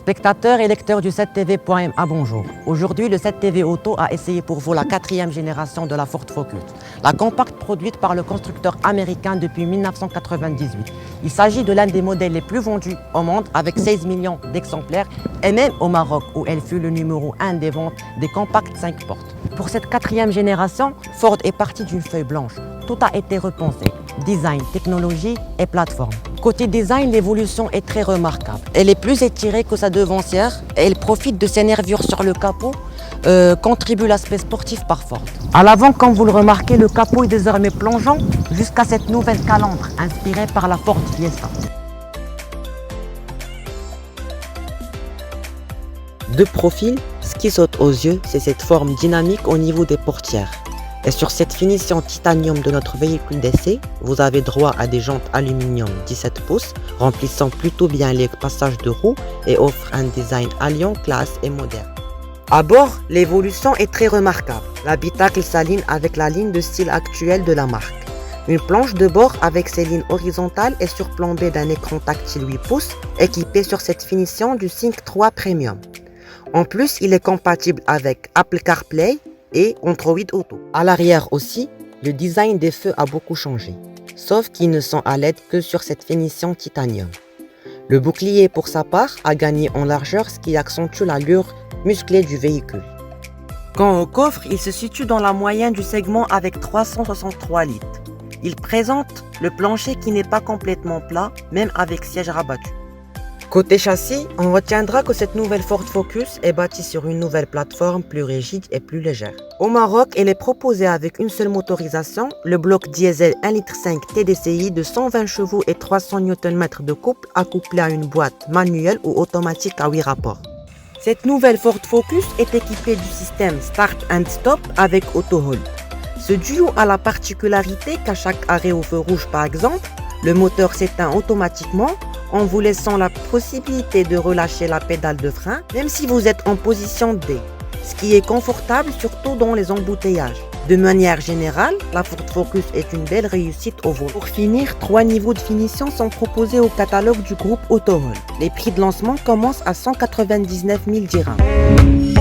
Spectateurs et lecteurs du 7TV.ma, bonjour. Aujourd'hui, le 7TV Auto a essayé pour vous la 4e génération de la Ford Focus, la compacte produite par le constructeur américain depuis 1998. Il s'agit de l'un des modèles les plus vendus au monde avec 16 millions d'exemplaires et même au Maroc où elle fut le numéro 1 des ventes des compacts 5 portes. Pour cette 4e génération, Ford est parti d'une feuille blanche. Tout a été repensé, design, technologie et plateforme. Côté design, l'évolution est très remarquable. Elle est plus étirée que sa devancière et elle profite de ses nervures sur le capot, contribue l'aspect sportif par Ford. À l'avant, comme vous le remarquez, le capot est désormais plongeant jusqu'à cette nouvelle calandre inspirée par la Ford Fiesta. De profil, ce qui saute aux yeux, c'est cette forme dynamique au niveau des portières. Et sur cette finition titanium de notre véhicule d'essai, vous avez droit à des jantes aluminium 17 pouces, remplissant plutôt bien les passages de roues et offrent un design alliant classe et moderne. À bord, l'évolution est très remarquable. L'habitacle s'aligne avec la ligne de style actuelle de la marque. Une planche de bord avec ses lignes horizontales est surplombée d'un écran tactile 8 pouces, équipé sur cette finition du Sync 3 Premium. En plus, il est compatible avec Apple CarPlay et Android Auto. À l'arrière aussi, le design des feux a beaucoup changé, sauf qu'ils ne sont à LED que sur cette finition titanium. Le bouclier pour sa part a gagné en largeur, ce qui accentue l'allure musclée du véhicule. Quant au coffre, il se situe dans la moyenne du segment avec 363 litres. Il présente le plancher qui n'est pas complètement plat, même avec siège rabattu. Côté châssis, on retiendra que cette nouvelle Ford Focus est bâtie sur une nouvelle plateforme plus rigide et plus légère. Au Maroc, elle est proposée avec une seule motorisation, le bloc diesel 1,5 litre TDCi de 120 chevaux et 300 Nm de couple accouplé à une boîte manuelle ou automatique à 8 rapports. Cette nouvelle Ford Focus est équipée du système Start and Stop avec Auto Hold. Ce duo a la particularité qu'à chaque arrêt au feu rouge par exemple, le moteur s'éteint automatiquement en vous laissant la possibilité de relâcher la pédale de frein même si vous êtes en position D, ce qui est confortable surtout dans les embouteillages. De manière générale, la Ford Focus est une belle réussite au volant. Pour finir, 3 niveaux de finition sont proposés au catalogue du groupe Autohol. Les prix de lancement commencent à 199 000 dirhams.